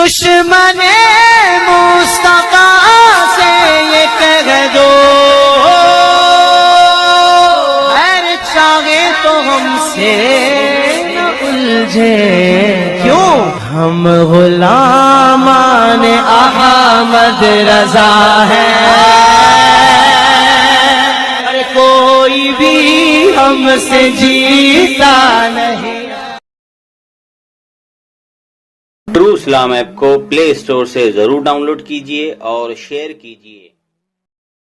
दुश्मन मुस्तफा से ये कह दो, खैर चाहे तो हमसे न उलझे, क्यों हम गुलामान अहमद रजा है, अरे कोई भी हमसे जीता नहीं। ट्रू इस्लाम ऐप को प्ले स्टोर से जरूर डाउनलोड कीजिए और शेयर कीजिए।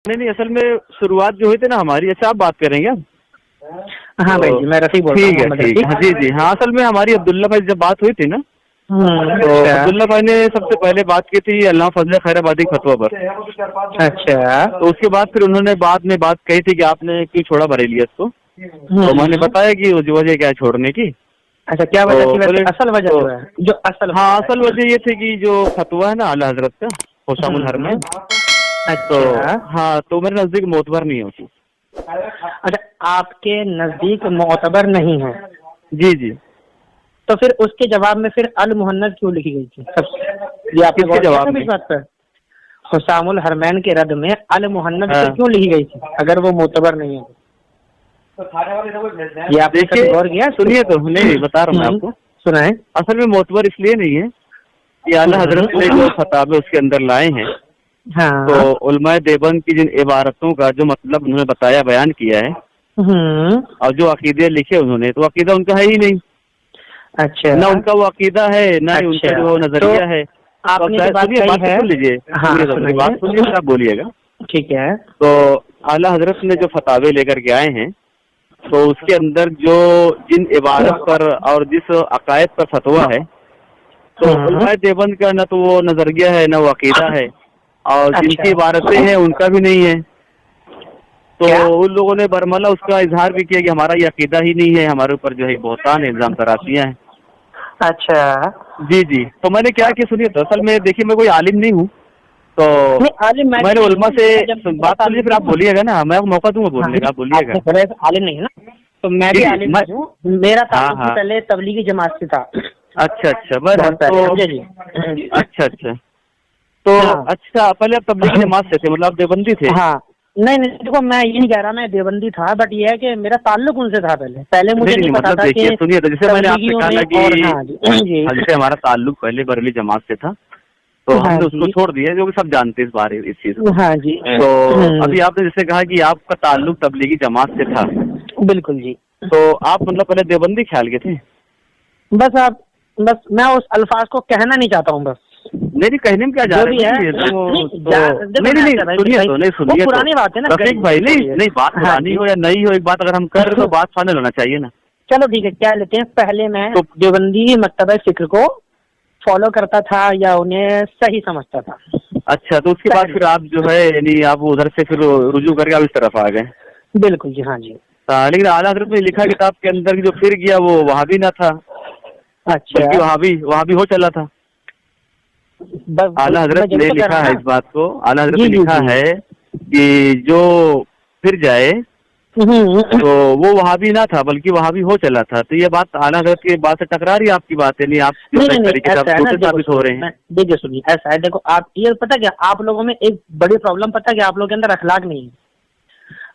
नहीं, असल में शुरुआत जो हुई थी ना हमारी, अच्छा आप बात करेंगे? हाँ भाई जी, मैं रफीक बोल रहा हूँ। ठीक है, ठीक है, जी जी हाँ। असल में हमारी अब्दुल्ला भाई जब बात हुई थी ना, तो अब्दुल्ला भाई ने सबसे पहले बात की थी अल्लाह फजल खैराबादी फतवा पर। अच्छा, तो उसके बाद फिर उन्होंने बाद में बात कही थी कि आपने क्यों छोड़ा बरेलियत को, तो मैंने बताया कि वजह क्या है छोड़ने की। अच्छा, क्या वजह थी? असल वजह जो है, जो असल, हाँ असल वजह ये थी कि जो फतवा है ना आला हजरत का हुसामुल हरमैन, तो हाँ तो मेरे नजदीक मोतबर नहीं होती। अच्छा, आपके नजदीक मोतबर नहीं है? जी जी। तो फिर उसके जवाब में फिर अल मुहन्नद क्यों लिखी गई थी? ये आपके किसके जवाब में? इस बात पर हुसामुल हरमैन के रद में अल मुहन्नद हाँ। क्यों लिखी गई थी अगर वो मोतबर नहीं है? ये आपने कभी गौर किया? सुनिए तो, नहीं बता रहा हूँ मैं आपको, सुनाए। असल में मोतबर इसलिए नहीं है कि आला हजरत ने जो फतावे उसके अंदर लाए हैं, हाँ, तो उलमाए देवबंद की जिन इबारतों का जो मतलब उन्होंने बताया बयान किया है और जो अकीदे लिखे उन्होंने, तो अकीदा उनका है ही नहीं। अच्छा, ना उनका वो अकीदा है, ना ही उनका जो नजरिया है। आपने तो जो बात सुनिए, बात कही है, सुन लीजिए, हाँ, बात सुनिए फिर आप बोलिएगा। ठीक है। तो आला हजरत ने जो फतावे लेकर के आए हैं, तो उसके अंदर जो जिन इबारत पर और जिस अकायद पर फतवा है, तो उलमाए देवबंद का ना तो वो नजरिया है, ना वो अकीदा है, और जिनकी इबारतें हैं उनका भी नहीं है। तो उन लोगों ने बरमला उसका इजहार भी किया कि हमारा ये अकीदा ही नहीं है, हमारे ऊपर जो है बहुतान इल्जाम तराशियां हैं। अच्छा, जी जी। तो मैंने क्या कि सुनिए, तो असल में देखिए मैं कोई आलिम नहीं हूँ, तो मैंने उलमा से बात कर ली, फिर आप बोलिएगा ना, मैं आपको मौका दूंगा बोलने का, आप बोलिएगा। आलिम नहीं है ना, तो मैं भी आलिम हूँ। मेरा ताल्लुक हाँ। पहले तबलीगी जमात से था। अच्छा अच्छा, बस तो अच्छा अच्छा, तो अच्छा पहले आप तबलीगी जमात से थे, मतलब आप देवबंदी थे? हाँ, नहीं नहीं, देखो मैं ये नहीं कह रहा मैं देवबंदी था, बट ये है कि मेरा ताल्लुक उनसे था। पहले मुझे नहीं पता था कि सुनिए, तो जैसे मैंने आपसे कहा कि हाँ जैसे हमारा ताल्लुक पहले बरेली जमात से था, तो हमने उसको छोड़ दिया, जो कि सब जानते हैं इस बारे इस चीज को। हाँ जी। तो अभी आपने जैसे कहा कि आपका ताल्लुक तबलीगी जमात से था, बिल्कुल जी। तो आप मतलब पहले देवबंदी ख्याल के थे? बस मैं उस अल्फाज को कहना नहीं चाहता हूँ, बस नहीं कहने में क्या जा रहा है, सुनिए, पुरानी बात है ना रफीक भाई, नहीं बात पुरानी हो या नई हो, एक बात अगर हम कर तो बात फाइनल होना चाहिए ना। चलो ठीक है, क्या लेते हैं, पहले मैं देवबंदी मकतबा फिक्र को फॉलो करता था या उन्हें सही समझता था। अच्छा, तो उसके बाद फिर आप जो है यानी आप उधर से फिर रुजू करके आप इस तरफ आ गए? बिल्कुल जी, हाँ जी। लेकिन आला हजरत में लिखा किताब के अंदर जो फिर गया वो वहाँ भी ना था। अच्छा, वहाँ भी हो चला था। आला हजरत ने लिखा है इस बात को, आला हजरत ने लिखा है कि जो फिर जाए तो वो वहाँ भी ना था, बल्कि वहाँ भी हो चला था। तो ये बात आला हजरत की बात से टकरा रही है आपकी बात है? नहीं, आप तरीके से साबित हो रहे हैं। देखिए सुनिए, ऐसा है, देखो आप ये पता क्या, आप लोगों में एक बड़ी प्रॉब्लम पता क्या, आप लोगों के अंदर अखलाक नहीं है।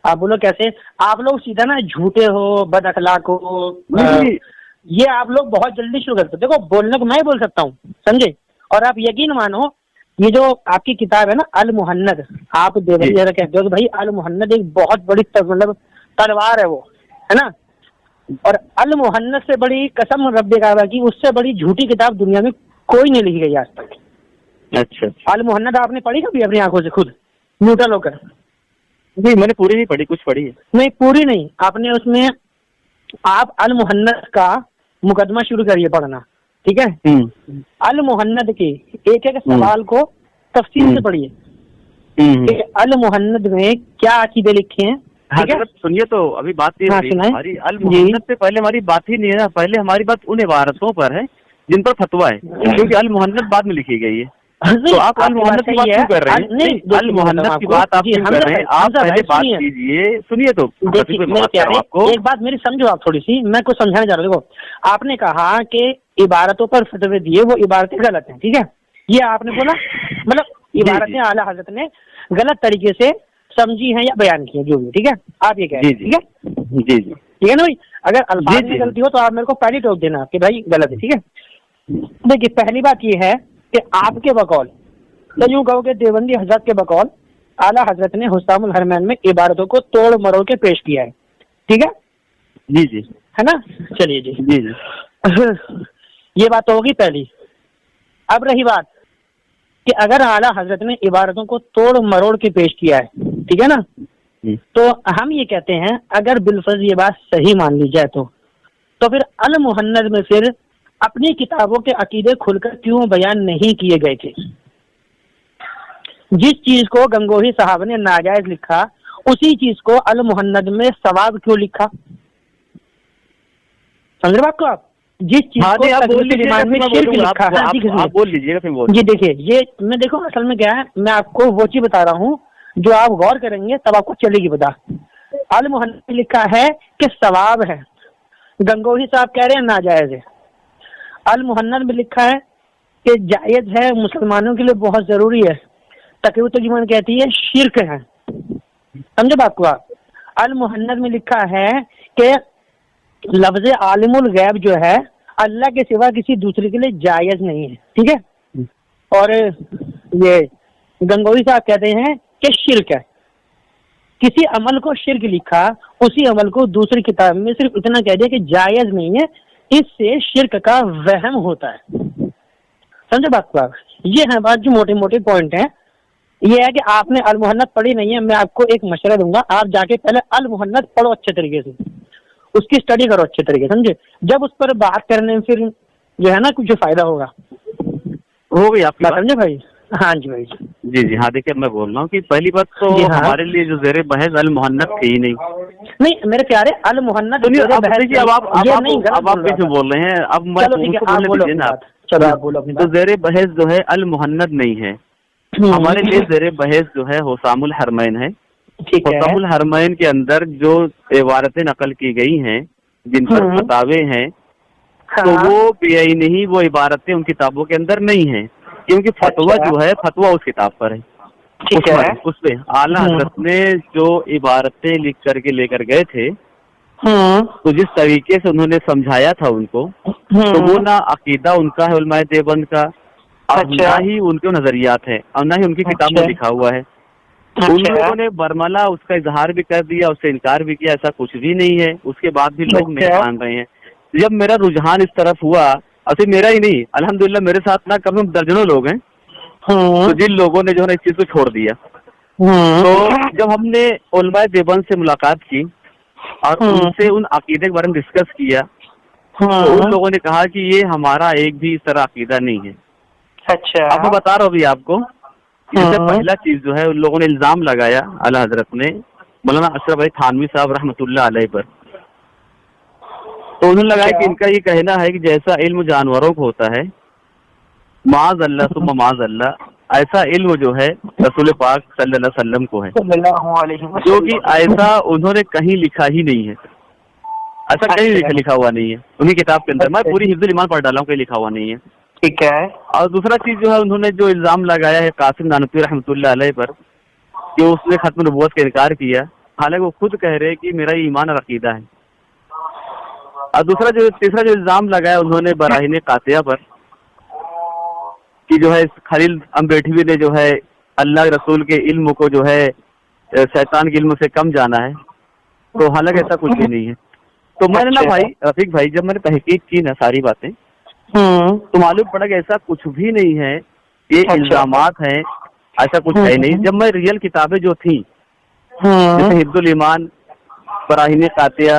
आप बोलो कैसे, आप लोग सीधा ना झूठे हो, बद अखलाक हो, ये आप लोग बहुत जल्दी शुरू करते हो। देखो बोलने को मैं ही बोल सकता हूँ, समझे, और आप यकीन मानो ये जो आपकी किताब है ना अल मुहन्नद, आप देवबंदी कहते हो कि भाई अल मुहन्नद एक बहुत बड़ी मतलब तलवार है वो, है ना, और अल मुहन्नद से बड़ी कसम रब्बे काबा की, उससे बड़ी झूठी किताब दुनिया में कोई नहीं लिखी गई आज तक। अच्छा, अल मुहन्नद आपने पढ़ी कभी अपनी आंखों से खुद न्यूट्रल होकर? नहीं, मैंने पूरी नहीं पढ़ी, कुछ पढ़ी है। नहीं, पूरी नहीं आपने, उसमें आप अल मुहन्नद का मुकदमा शुरू करिए पढ़ना, ठीक है? अल मुहन्नद के एक एक सवाल को तफसील से पढ़िए, अल मुहन्नद में क्या अकीदे लिखे हैं, ठीक है? सुनिए, तो अभी बात ये हमारी अल मुहन्नद से पहले हमारी बात ही नहीं है ना, पहले हमारी बात उन इबारतों पर है जिन पर फतवा है, क्योंकि अल मुहन्नद बाद में लिखी गई है। तो आप अल मुहन्नद की बात क्यों कर रहे हैं? नहीं, अल मुहन्नद की बात आप क्यों कर रहे हैं? आप पहले बात कीजिए, सुनिए तो आपको एक बात मेरी समझो आप थोड़ी सी, मैं कुछ समझाने जा रहा हूँ। देखो आपने कहा कि इबारतों पर फतवे दिए, वो इबारतें गलत हैं, ठीक है? ये आपने बोला, मतलब इबारतें आला हजरत ने गलत तरीके से समझी हैं या बयान की है, जो भी, ठीक है, आप ये कह रहे हैं, ठीक है जी जी ठीक है ना भाई। अगर अल्फाज में गलती हो तो आप मेरे को पहले टोक देना कि भाई गलत है, ठीक है। देखिए, पहली बात ये है कि आपके बकौल, तो यूं कहो कि देवबंदी हजरत के बकौल आला हजरत ने हुस्सामुल हरमैन में इबारतों को तोड़ मरोड़ के पेश किया है, ठीक है जी जी है ना। चलिए जी जी जी ये बात तो होगी पहली। अब रही बात कि अगर आला हजरत ने इबारतों को तोड़ मरोड़ के पेश किया है, ठीक है ना, तो हम ये कहते हैं अगर बिलफर्ज ये बात सही मान ली जाए तो फिर अल मुहन्नद में फिर अपनी किताबों के अकीदे खुलकर क्यों बयान नहीं किए गए थे। जिस चीज को गंगोही साहब ने नाजायज लिखा उसी चीज को अल मुहन्नद में सवाब क्यों लिखा, समझ रहे बात को आप। जिस चीज को तकरीबुल ईमान में शिर्क लिखा है, आप बोल लीजिएगा फिर बोल। जी देखिए, ये मैं देखो असल में क्या है, मैं आपको वो चीज बता रहा हूँ जो आप गौर करेंगे तब आपको चलेगी पता। अल मुहन्नद में लिखा है कि सवाब है, गंगोही साहब कह रहे हैं नाजायज है। अल मुहन्नद में लिखा है कि जायज है, मुसलमानों के लिए बहुत जरूरी है, तकरीबुल ईमान कहती है शिर्क है, समझे बात को आप। अल मुहन्नद में लिखा है कि लफ्ज आलिमुल गैब जो है अल्लाह के सिवा किसी दूसरे के लिए जायज नहीं है, ठीक है। और ये गंगोही साहब कहते हैं कि शिर्क है। किसी अमल को शिर्क लिखा, उसी अमल को दूसरी किताब में सिर्फ इतना कह दिया कि जायज नहीं है, इससे शिर्क का वहम होता है, समझे बात को आप। ये है बात जो मोटे मोटे पॉइंट है। ये है कि आपने अल मुहन्नद पढ़ी नहीं है, मैं आपको एक मशवरा दूंगा, आप जाके पहले अल मुहन्नद पढ़ो अच्छे तरीके से, उसकी स्टडी करो अच्छे तरीके, समझे। जब उस पर बात करने में फिर जो है ना कुछ फायदा होगा। हो गई आपकी बात, समझे भाई। हाँ जी भाई जी जी हाँ। देखिए, मैं बोल रहा हूँ कि पहली बात तो हाँ। हमारे लिए जो जेर बहस अल मुहन्नद थी ही नहीं मेरे प्यारे, अल मुहन्नद अब आप कैसे बोल रहे हैं, अब मैं उनको बोलने दीजिए ना। चलो आप बोलो अपनी तो जेर बहस जो है अल मुहन्नद नहीं है, हमारे लिए जेर बहस जो है हुस्सामुल हरमैन है। हुस्सामुल हरमैन के अंदर जो इबारतें नकल की गई हैं, जिन पर फतावे हैं, तो वो बेआईनी नहीं, वो इबारतें उन किताबों के अंदर नहीं है, क्योंकि फतवा जो है फतवा उस किताब पर है, उस पे आला हजरत ने जो इबारतें लिख करके लेकर गए थे, तो जिस तरीके से उन्होंने समझाया था उनको, तो वो ना अकीदा उनका है उलमाए देवबंद का, और ना ही उनके नजरियात है, और ना ही उनकी किताब में लिखा हुआ है। उन लोगों ने बरमला उसका इजहार भी कर दिया, उससे इनकार भी किया, ऐसा कुछ भी नहीं है, उसके बाद भी लोग नहीं मान रहे हैं। जब मेरा रुझान इस तरफ हुआ, और सिर्फ मेरा ही नहीं, अल्हम्दुलिल्लाह मेरे साथ ना कम से कम दर्जनों लोग हैं, तो जिन लोगों ने जो है इस चीज को छोड़ दिया। तो जब हमने उलमाए देवबंद से मुलाकात की और उनसे उन अकीदे के बारे में डिस्कस किया, तो उन लोगों ने कहा कि ये हमारा एक भी इस तरह अकीदा नहीं है। अच्छा, अब मैं बता रहा हूँ अभी आपको, जैसे पहला चीज जो है उन लोगों ने इल्जाम लगाया आला हजरत ने मौलाना अशरफ अली थानवी साहब रहमतुल्लाह अलैह पर। तो उन्होंने लगाया कि इनका ये कहना है कि जैसा इल्म जानवरों को होता है, माज अल्लाह सुम्मा माज अल्लाह, ऐसा इल्म जो है रसूल पाक सल्लल्लाहु अलैहि वसल्लम को है, जो कि ऐसा उन्होंने कहीं लिखा ही नहीं है, ऐसा कहीं लिखा हुआ नहीं है उन्हीं किताब के अंदर। मैं पूरी हिफ्जुल ईमान पढ़ डाला हूँ, कहीं लिखा हुआ नहीं है, ठीक है। और दूसरा चीज जो है उन्होंने जो इल्जाम लगाया है कासिम नानवी रहमतुल्लाह अलैह पर कि उसने खत्म नबूवत का इनकार किया, हालांकि वो खुद कह रहे हैं कि मेरा ईमान और अकीदा है। और तीसरा जो इल्जाम लगाया उन्होंने बराहीन कातिया पर कि जो है खलील अम्बेठवी ने जो है अल्लाह रसूल के इल्म को जो है शैतान के इल्म से कम जाना है, तो हालांकि ऐसा कुछ भी नहीं है। तो मैंने ना भाई रफीक भाई, जब मैंने तहकीक की ना सारी बातें, तो मालूम पड़ा कि ऐसा कुछ भी नहीं है, ये इल्जामात हैं, ऐसा कुछ है नहीं। जब मैं रियल किताबें जो थी जैसे हिफ्जुल ईमान, बराहीन कातिया,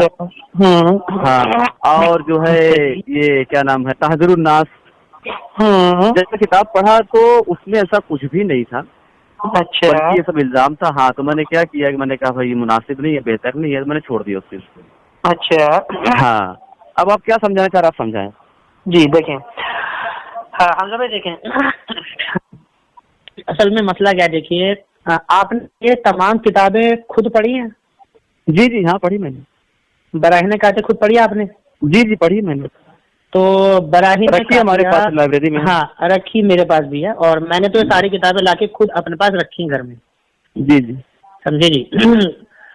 हाँ, और जो है ये क्या नाम है तहज़ीरुन नास, जैसे किताब पढ़ा तो उसमें ऐसा कुछ भी नहीं था। अच्छा, ये सब इल्जाम था। हाँ, तो मैंने क्या किया कि मैंने कहा भाई ये मुनासिब नहीं है, बेहतर नहीं है, मैंने छोड़ दिया उस चीज को। अच्छा, हाँ, अब आप क्या समझाना चाह रहे, आप समझाएं। जी देखें, हाँ हमजा भाई देखें, असल में मसला क्या, देखिए आपने ये तमाम किताबें खुद पढ़ी हैं? जी जी हाँ, पढ़ी मैंने। बराहीन कातिया खुद पढ़ी आपने? जी जी पढ़ी मैंने। तो बराही ने रखी हमारे पास लाइब्रेरी में। हाँ, रखी मेरे पास भी है, और मैंने तो ये सारी किताबें लाके खुद अपने पास रखी हैं घर में। जी जी, समझे जी।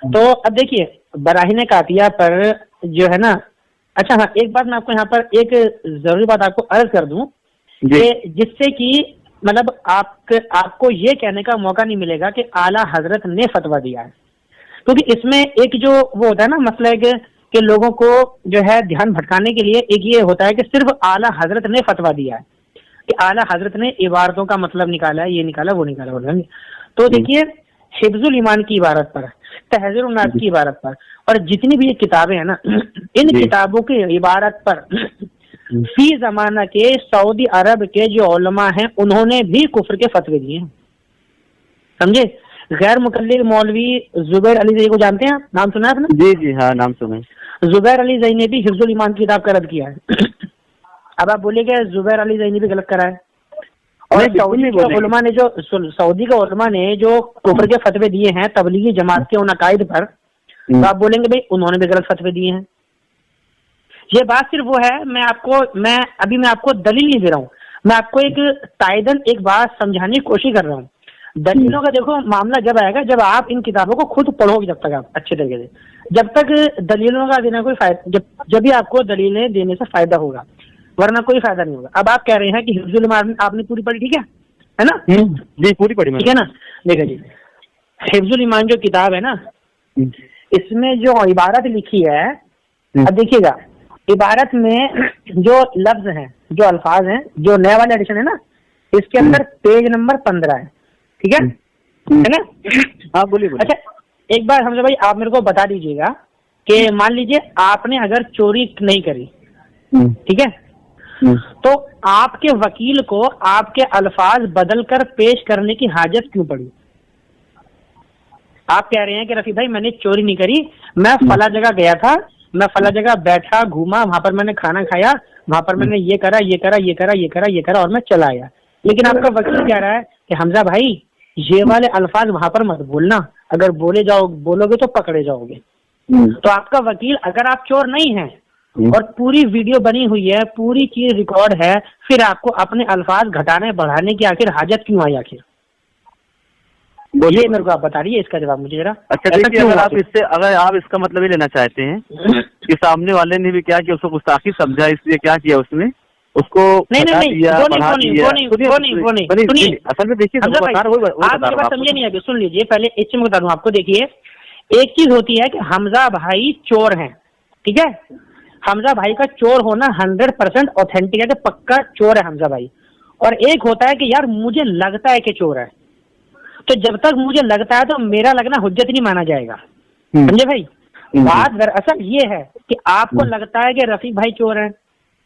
तो अब देखिए, बराहीन कातिया पर जो है ना, अच्छा हाँ, एक बात मैं आपको यहाँ पर एक जरूरी बात आपको अर्ज कर दूं कि जिससे कि मतलब आपको ये कहने का मौका नहीं मिलेगा कि आला हजरत ने फतवा दिया है, क्योंकि इसमें एक जो वो होता है ना मसला है कि लोगों को जो है ध्यान भटकाने के लिए एक ये होता है कि सिर्फ आला हजरत ने फतवा दिया है, कि आला हजरत ने इबारतों का मतलब निकाला है, ये निकाला वो निकाला बोल रहे। तो देखिए, हिफ्जुल ईमान की इबारत पर, तहज़ीरुन नास की इबारत पर, और जितनी भी ये किताबें हैं ना, इन किताबों की इबारत पर फी जमाना के सऊदी अरब के जो उलमा हैं उन्होंने भी कुफ्र के फतवे दिए हैं। समझे? गैर मुकल्लिद मौलवी जुबैर अली ज़ई को जानते हैं, नाम सुना है आपने? जी जी हाँ, नाम सुना। जुबैर अली ज़ई ने भी हिफ्जुल ईमान की किताब का रद्द किया है। अब आप बोलेंगे जुबैर अली ज़ई ने भी गलत करा है, और सऊदी के उलमा ने जो कुफ्र के फतवे दिए हैं तबलीगी जमात के उन अकायद पर, तो आप बोलेंगे भाई उन्होंने भी गलत फतवे दिए हैं। ये बात सिर्फ वो है, मैं आपको दलील नहीं दे रहा हूँ, मैं आपको एक तायदन एक बात समझाने की कोशिश कर रहा हूँ। दलीलों का देखो मामला जब आएगा जब आप इन किताबों को खुद पढ़ोगे, जब तक आप अच्छे तरीके से, जब तक दलीलों का देना कोई फायदा, जब भी आपको दलीलें देने से फायदा होगा, वरना कोई फायदा नहीं होगा। अब आप कह रहे हैं कि हिफ्जुल ईमान आपने पूरी पढ़ी, ठीक है ना? जी पूरी पढ़ी, ठीक है ना? देखो जी, हिफ्जुल ईमान जो किताब है ना, इसमें जो इबारत लिखी है, अब देखिएगा इबारत में जो लफ्ज हैं, जो अल्फाज हैं, जो नया वाला एडिशन है ना, इसके अंदर पेज नंबर 15 है, ठीक है ना? हाँ बोलिए। अच्छा, एक बार हमसे भाई आप मेरे को बता दीजिएगा कि मान लीजिए आपने अगर चोरी नहीं करी, ठीक है, तो आपके वकील को आपके अल्फाज बदल कर पेश करने की हाजत क्यों पड़ी? आप कह रहे हैं कि रफी भाई मैंने चोरी नहीं करी, मैं फला जगह गया था, मैं फला जगह बैठा घूमा, वहां पर मैंने खाना खाया, वहां पर मैंने ये करा ये करा ये करा ये करा ये करा और मैं चला आया। लेकिन आपका वकील कह रहा है कि हमजा भाई ये वाले अल्फाज वहां पर मत बोलना, अगर बोलोगे तो पकड़े जाओगे। तो आपका वकील, अगर आप चोर नहीं हैं और पूरी वीडियो बनी हुई है, पूरी चीज रिकॉर्ड है, फिर आपको अपने अल्फाज घटाने बढ़ाने की आखिर हाजत क्यों आई? आखिर बोलिए, मेरे को आप बता रही है इसका जवाब मुझे जरा। अच्छा देखिए, अगर आप इसका मतलब ये लेना चाहते हैं कि सामने वाले ने भी क्या किया, उसको गुस्ताखी समझा, इसलिए क्या किया उसने, उसको नहीं, असल में देखिए आप समझे नहीं, अभी सुन लीजिए, पहले एक चीज बता दूं आपको। देखिए, एक चीज होती है कि हमजा भाई चोर हैं, ठीक है, हमजा भाई का चोर होना 100% ऑथेंटिक है कि पक्का चोर है हमजा भाई, और एक होता है कि यार मुझे लगता है कि चोर है। तो जब तक मुझे लगता है तो मेरा लगना हुज्जत नहीं माना जाएगा, समझे भाई? बात दरअसल ये है कि आपको लगता है कि रफीक भाई चोर है,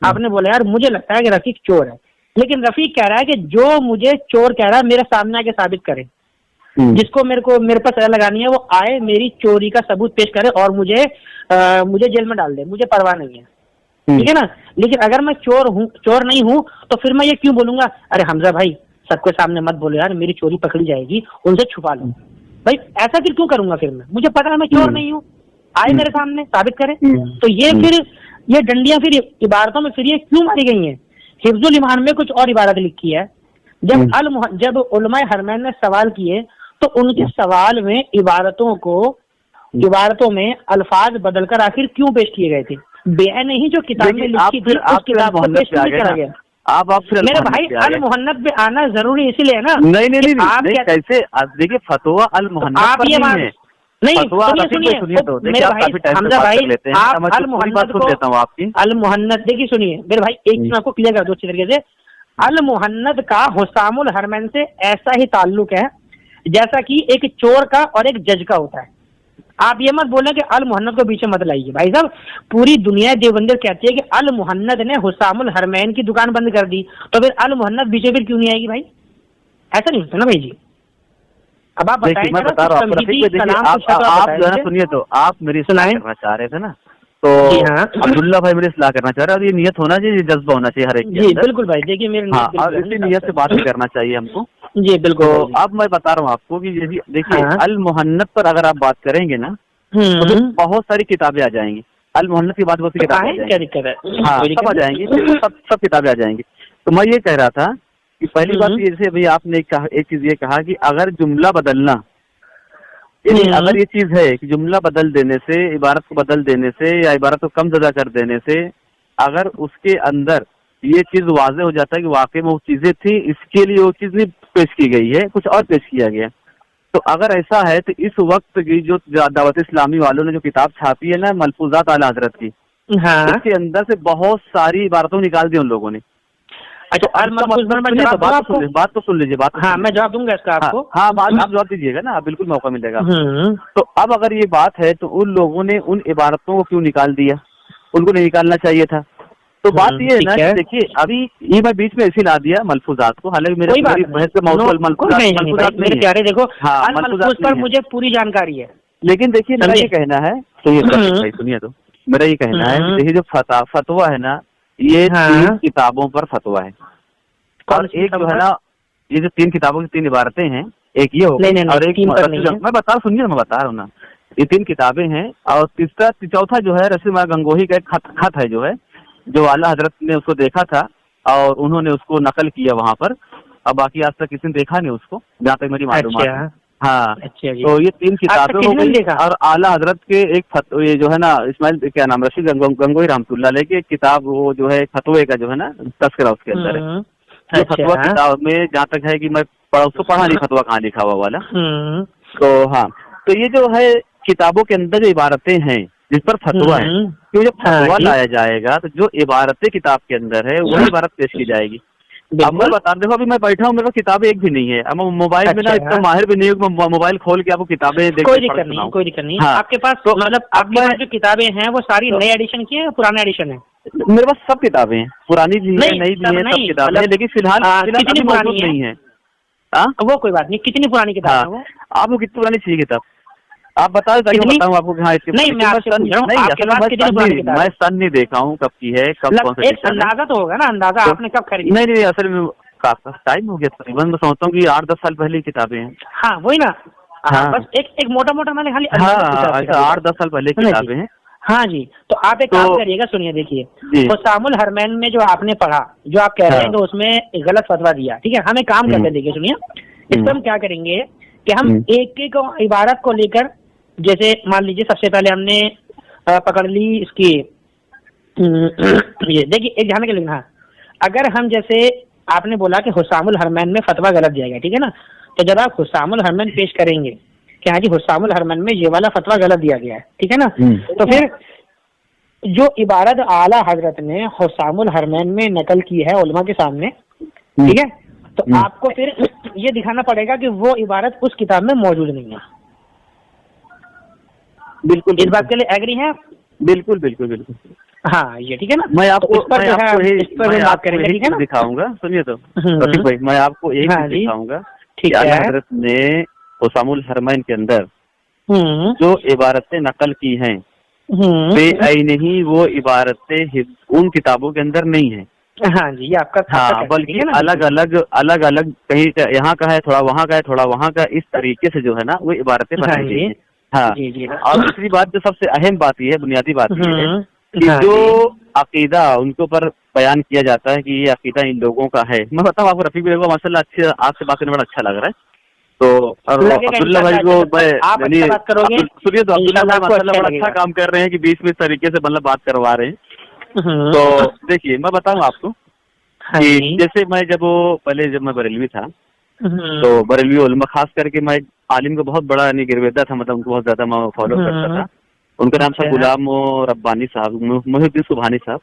आपने बोला यार मुझे लगता है कि रफीक चोर है, लेकिन रफीक कह रहा है कि जो मुझे चोर कह रहा है मेरे सामने आके साबित करे, जिसको मेरे पर सजा लगानी है वो आए, मेरी चोरी का सबूत पेश करे और मुझे जेल में डाल दे, मुझे परवाह नहीं है, ठीक है ना? लेकिन अगर मैं चोर नहीं हूँ तो फिर मैं ये क्यों बोलूंगा, अरे हमजा भाई सबके सामने मत बोलो यार, मेरी चोरी पकड़ी जाएगी, उनसे छुपा लो। भाई ऐसा फिर क्यों करूंगा? फिर मुझे पता है मैं चोर नहीं हूँ, आए मेरे सामने साबित करे। तो ये डंडियां फिर इबारतों में फिर ये क्यों मारी गई हैं? हिफ्जुल ईमान में कुछ और इबारत लिखी है। जब उलमाए हरमैन ने सवाल किए तो उनके सवाल में इबारतों में अल्फाज बदलकर आखिर क्यों पेश किए गए थे? बेअन नहीं जो किताब में लिखी थी उस किताब को पेश नहीं करा गया। आप फिर मेरे भाई अल मुहन्नत पे आना जरूरी इसलिए है ना। नहीं कैसे देखिए, फतवा अल मुहन्नत आप ये मान नहीं, सुनिए मेरे भाई हमजा भाई, आप अल मुहन्नत को अल मुहन्नत देखिए, सुनिए मेरे भाई, एक चीज आपको क्लियर कर दो अच्छी तरीके से। अल मुहन्नत का हुसामुल हरमैन से ऐसा ही ताल्लुक है जैसा कि एक चोर का और एक जज का होता है। आप ये मत बोलें कि अल मुहन्नद को पीछे मत लाइए भाई साहब, पूरी दुनिया देवबंदी कहती है कि अल मुहन्नद ने हुसामुल हरमैन की दुकान बंद कर दी, तो फिर अल मुहन्नद पीछे फिर क्यों नहीं आएगी भाई? ऐसा नहीं होता ना भाई जी। अब आप बताइए, मैं बता रहा हूँ, आप जो है सुनिए, तो आप मेरी सलाह करना चाह रहे थे ना, तो अब्दुल्ला भाई मेरी सलाह करना चाह रहे हैं, और ये नियत होना चाहिए, जज्बा होना चाहिए हर एक। जी बिल्कुल भाई, देखिए मेरे और इसी नियत से बात करना चाहिए हमको। जी बिल्कुल। तो अब मैं बता रहा हूँ आपको कि देखिए अल मुहन्नत पर अगर आप बात करेंगे ना तो बहुत सारी किताबें आ जाएंगी, अल मोहल्लत की बात बहुत सी तो किताबें आ आए, क्या जाएंगी। दिक्कत है? हाँ कोई सब आ दिक्कत जाएंगी, नहीं। सब किताबें आ जाएंगी। तो मैं ये कह रहा था कि पहली बात ये, जैसे अभी आपने एक चीज ये कहा कि अगर जुमला बदलना, यानी अगर ये चीज है कि जुमला बदल देने से, इबारत को बदल देने से या इबारत को कम ज्यादा कर देने से अगर उसके अंदर ये चीज वाज़े हो जाता है कि वाकई में वो चीजें थी, इसके लिए वो चीज नहीं पेश की गई है, कुछ और पेश किया गया। तो अगर ऐसा है तो इस वक्त की जो दावत इस्लामी वालों ने जो किताब छापी है ना, मलफूजात आला हजरत की, हाँ। उसके अंदर से बहुत सारी इबारतों निकाल दी उन लोगों ने। अच्छा, बात तो सुन लीजिए, हाँ मैं जवाब दूंगा इसका आपको। हाँ बात आप जवाब दीजिएगा ना, बिल्कुल मौका मिलेगा। तो अब अगर ये बात है तो उन लोगों ने उन इबारतों को क्यों निकाल दिया, उनको नहीं निकालना चाहिए था। तो बात ये है ना कि देखिए, अभी ये मैं बीच में ऐसे ला दिया मलफूजात को, हालांकि मेरे बहस का मौजूद मलफूजात मेरे प्यारे, देखो हाँ, मलफूज पर मुझे पूरी जानकारी है। लेकिन देखिए मेरा ये कहना है, सुनिए तो मेरा ये कहना है, देखिए जो फतवा है ना, ये 3 किताबों पर फतवा है। और एक जो है ना, ये जो 3 किताबों की 3 इबारतें हैं, एक ये हो गई और एक मैं बता रहा हूँ ना, ये 3 किताबें हैं। और चौथा जो है रशीद गंगोही का एक खत है, जो है जो आला हजरत ने उसको देखा था और उन्होंने उसको नकल किया वहाँ पर। अब बाकी आज तक किसी ने देखा नहीं उसको, जहाँ तक मेरी मालूमात है। हाँ, तो ये 3 किताबें हो गई। और आला हजरत के एक ये जो है ना, इस्माइल क्या नाम, रशीद गंगोही रहमतुल्लाह अलैह की एक किताब, वो जो है फतवे का जो है ना तस्करा उसके अंदर है। फतवा किताब में जहाँ तक है कि मैं उसको पढ़ा नहीं, फतवा कहाँ लिखा हुआ वाला। तो हाँ, तो ये जो है किताबों के अंदर जो इबारतें हैं जिस पर फतवा है, क्योंकि जब फतवा लाया जाएगा तो जो इबारतें किताब के अंदर है वही इबारत पेश की जाएगी। अब मैं बता, देखो अभी मैं बैठा हूँ, मेरे पास किताबें एक भी नहीं है। अब मोबाइल में ना इतना माहिर भी नहीं हूँ, मोबाइल खोल के आपको किताबें देख, कोई दिक्कत नहीं, कोई दिक्कत नहीं। आपके पास तो मतलब आपके पास जो किताबें हैं वो सारी नए एडिशन की है या पुराने एडिशन है? मेरे पास सब किताबें हैं, पुरानी भी है, नई भी है, सब किताबें हैं, लेकिन फिलहाल कितनी पुरानी नहीं है। वो कोई बात नहीं, कितनी पुरानी किताब है वो? आपको कितनी पुरानी चाहिए किताब आप बताओ, ताकि मैं बताऊँ आपको। हाँ, नहीं, मैं सन नहीं देखा हूँ कब की है, कब कौन सा। एक अंदाजा तो होगा ना, अंदाजा आपने कब खरीदी? नहीं, असल में काफी टाइम हो गया तकरीबन, मैं समझता हूँ कि 8-10 साल पहले की किताबें हैं। हाँ वही ना, बस एक मोटा मैंने खाली 8-10 साल पहले की किताबें हैं। हाँ जी, तो आप एक काम करिएगा, सुनिए, देखिए हुसामुल हरमैन में जो आपने पढ़ा, जो आप कह रहे हैं तो उसमें गलत फतवा दिया, ठीक है। हम एक काम करते हैं, देखिए सुनिए, इस पर हम क्या करेंगे कि हम एक एक इबारत को लेकर, जैसे मान लीजिए सबसे पहले हमने पकड़ ली इसकी, ये देखिए एक ध्यान के लिखना, अगर हम जैसे आपने बोला कि हुसामुल हरमैन में फतवा गलत दिया गया, ठीक है ना, तो जब आप हुसामुल हरमैन पेश करेंगे कि हाँ जी हुसामुल हरमैन में ये वाला फतवा गलत दिया गया है, ठीक है ना, तो फिर जो इबारत आला हजरत ने हुसामुल हरमैन में नकल की है उलमा के सामने, ठीक है, तो आपको फिर ये दिखाना पड़ेगा कि वो इबारत उस किताब में मौजूद नहीं है। बिल्कुल, इस बात के लिए एग्री हैं? बिल्कुल। हाँ, ये ठीक है ना, मैं आपको बात करेंगे, ठीक है ना, दिखाऊंगा। सुनिए तो रफीक भाई, मैं आपको एक दिखाऊंगा, ठीक है, हजरत ने हुसामुल हरमैन के अंदर जो इबारतें नकल की हैं, बेआईनी वो इबारतें उन किताबों के अंदर नहीं है। हाँ जी, ये आपका, हाँ, बल्कि अलग अलग कहीं यहाँ का है, थोड़ा वहाँ का है, थोड़ा वहाँ का, इस तरीके से जो है ना वो इबारतें बनाई गई हैं। हाँ, और दूसरी बात, जो सबसे अहम बात ये है, बुनियादी बात ये है कि जो अकीदा उनके ऊपर बयान किया जाता है कि ये अकीदा इन लोगों का है। मैं बताऊँ आपको, रफीक भाई को माशाल्लाह अच्छे आपसे बात करने बड़ा अच्छा लग रहा है। तो अब्दुल्ला भाई को सुनिए तो, अब्दुल्ला भाई माशाल्लाह बड़ा अच्छा काम कर रहे हैं कि बीच में इस तरीके से मतलब बात करवा रहे हैं। तो देखिए मैं बताऊँ आपको कि जैसे मैं जब मैं बरेलवी था, तो बरेलवी उलमा, खास करके मैं आलिम को बहुत बड़ा यानी गिरवेदा था, मतलब उनको बहुत ज्यादा मैं फॉलो करता था। उनका नाम था गुलाम रब्बानी साहब, मुहिउद्दीन सुबहानी साहब,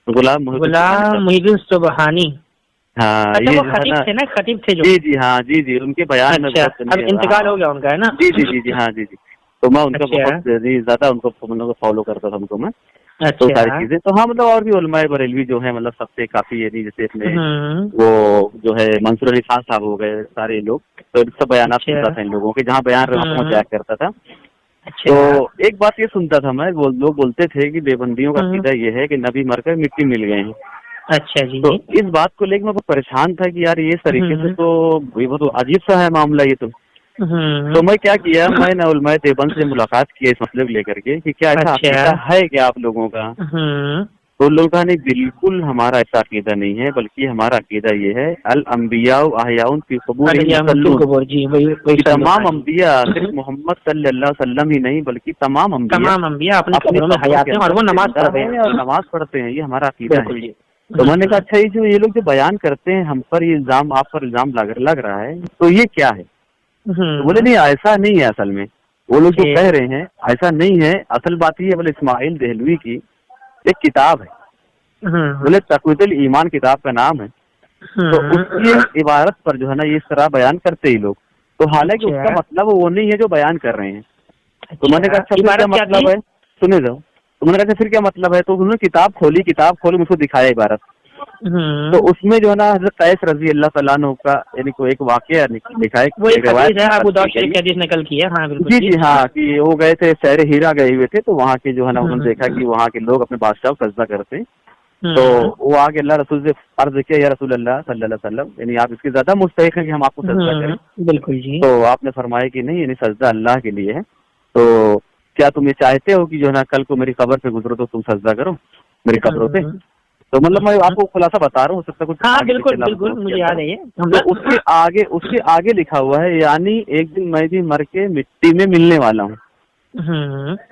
गुलाम मुहिउद्दीन सुबहानी। हाँ, ये खतीब थे जो, जी हाँ, जी उनके बयान में अब इंतकाल हो गया उनका, है ना? जी हाँ जी। तो मैं उनका बहुत ज्यादा उनको फॉलो करता था, उनको मैं तो सारी चीजें। तो हाँ, मतलब और भी उलमाए बरेलवी जो है, मतलब सबसे काफी यानी जैसे इसमें वो जो है मंसूर अली खान साहब हो गए, सारे लोग, तो सब बयान सुनता था इन लोगों के, जहाँ बयान जाया करता था। तो एक बात ये सुनता था मैं, लोग बोलते थे कि देवबंदियों का अकीदा ये है कि नबी मरकर मिट्टी मिल गए हैं। अच्छा जी। तो इस बात को लेकर मैं बहुत परेशान था कि यार ये तरीके से तो वो तो अजीब सा है मामला ये तो। हम्म। तो मैं क्या किया, मैंने उलमाए देवबंद से मुलाकात की इस मसले को लेकर के कि क्या ऐसा अच्छा। अकीदा है क्या आप लोगों का। हम्म। तो लोग कहा नहीं, बिल्कुल हमारा ऐसा अकीदा नहीं है, बल्कि हमारा अकीदा ये है अल अंबिया अहयाउन फी क़ुबूरिहिम युसल्लून, जी वही तमाम अंबिया सिर्फ मोहम्मद सल्लल्लाहु अलैहि वसल्लम ही नहीं बल्कि तमाम अंबिया अपनी कब्रों में हयात हैं और वो नमाज पढ़ते हैं और नमाज पढ़ते हैं, ये हमारा अकीदा बिल्कुल है। जी। तो मैंने कहा अच्छा, ये लोग जो बयान करते हैं हम पर ये इल्जाम, आप पर इल्जाम लग रहा है, तो ये क्या है। तो बोले नहीं ऐसा नहीं है, असल में वो लोग जो कह रहे हैं ऐसा नहीं है, असल बात ये है, बोले इस्माइल देहलवी की एक किताब है, बोले तक़वीयुल ईमान किताब का नाम है, तो उसकी एक इबारत पर जो है ना ये इस तरह बयान करते ही लोग, तो हालांकि उसका मतलब वो नहीं है जो बयान कर रहे हैं। तो मैंने कहा अच्छा क्या मतलब है, सुने जाओ। तो मैंने कहा फिर क्या मतलब है, तो उन्होंने किताब खोली मुझको दिखाया इबारत। तो उसमें जो है ना हज़रत कैस रजी अल्लाह तआला अन्हु का यानी कोई एक वाकया लिखा है, निकल की है। हाँ बिल्कुल जी हाँ, कि वो गए थे शहर हीरा गए हुए थे, तो वहाँ के जो है ना उन्होंने देखा कि वहाँ के लोग अपने बादशाह को सजदा करते हैं। तो वो आगे अल्लाह रसूल से अर्ज किया, या रसूल अल्लाह सल्लल्लाहु अलैहि वसल्लम, यानी आप इसके ज्यादा मुस्तहिक हैं कि हम आपको सजदा करें। बिल्कुल जी। तो आपने फरमाया कि नहीं, यानी सजदा अल्लाह के लिए है, तो क्या तुम ये चाहते हो कि जो है ना कल को मेरी कब्र पे गुजरो तो तुम सजदा करो मेरी कब्रों पे। तो मतलब मैं आपको खुलासा बता रहा हूँ, हो सकता कुछ। हाँ बिल्कुल बिल्कुल, मुझे याद है ये। तो उसके आगे लिखा हुआ है, यानी एक दिन मैं भी मर के मिट्टी में मिलने वाला हूँ,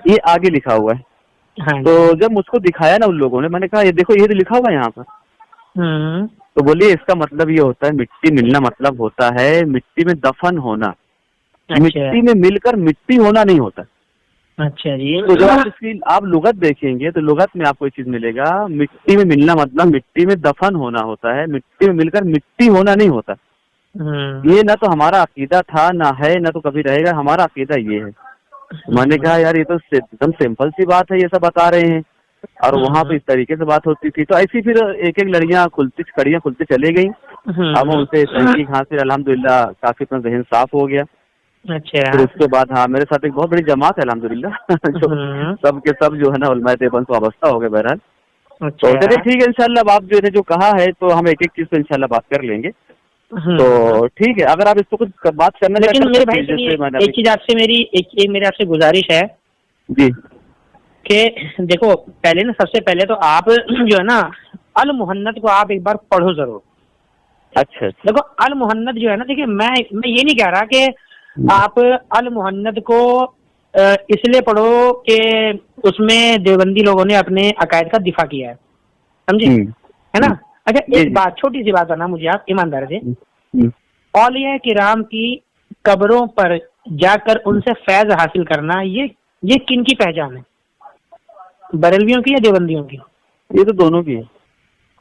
ये आगे लिखा हुआ है। हाँ। तो जब मुझको दिखाया ना उन लोगों ने, मैंने कहा ये देखो ये तो लिखा हुआ है यहाँ पर। तो बोलिए इसका मतलब ये होता है, मिट्टी मिलना मतलब होता है मिट्टी में दफन होना। मिट्टी में मिलकर मिट्टी होना नहीं होता। अच्छा जी। तो जब आप इसकी आप लुगत देखेंगे तो लुगत में आपको एक चीज मिलेगा, मिट्टी में मिलना मतलब मिट्टी में दफन होना होता है, मिट्टी में मिलकर मिट्टी होना नहीं होता। ये ना तो हमारा अकीदा था, ना है, ना तो कभी रहेगा, हमारा अकीदा ये है। मैंने कहा यार ये तो एकदम सिंपल सी बात है, ये सब बता रहे हैं, और वहाँ पे इस तरीके से बात होती थी। तो ऐसी फिर एक एक लड़ियाँ कड़ियाँ खुलती चले गई। अब उनसे तहकीक हासिल अल्हम्दुलिल्लाह काफी अपना जहन साफ हो गया। अच्छा। फिर उसके बाद हाँ मेरे साथ एक बहुत बड़ी जमात है अल्हम्दुलिल्लाह जो सब के सब जो है ना उलमाए देवबंद से वाबस्ता हो गए बहरहाल। तो चलिए ठीक है, इंशाल्लाह आप जो कहा है तो हम एक एक चीज पे इंशाल्लाह बात कर लेंगे। तो ठीक है, अगर आप इसको कुछ बात करना चाहते हैं। मेरे भाई एक चीज आपसे मेरी आपसे गुजारिश है जी, कि देखो पहले ना, सबसे पहले तो आप जो है ना अल मुहन्नद को आप एक बार पढ़ो जरूर। अच्छा। देखो अल मुहन्नद जो है ना, देखिए मैं ये नहीं कह रहा कि आप अल मुहन्नद को इसलिए पढ़ो कि उसमें देवबंदी लोगों ने अपने अकायद का दिफा किया है, समझे, है ना। अच्छा एक बात, छोटी सी बात है ना, मुझे आप ईमानदार से, औलिया किराम की कब्रों पर जाकर उनसे फैज हासिल करना, ये किन की पहचान है, बरेलवियों की या देवबंदियों की? ये तो दोनों की है।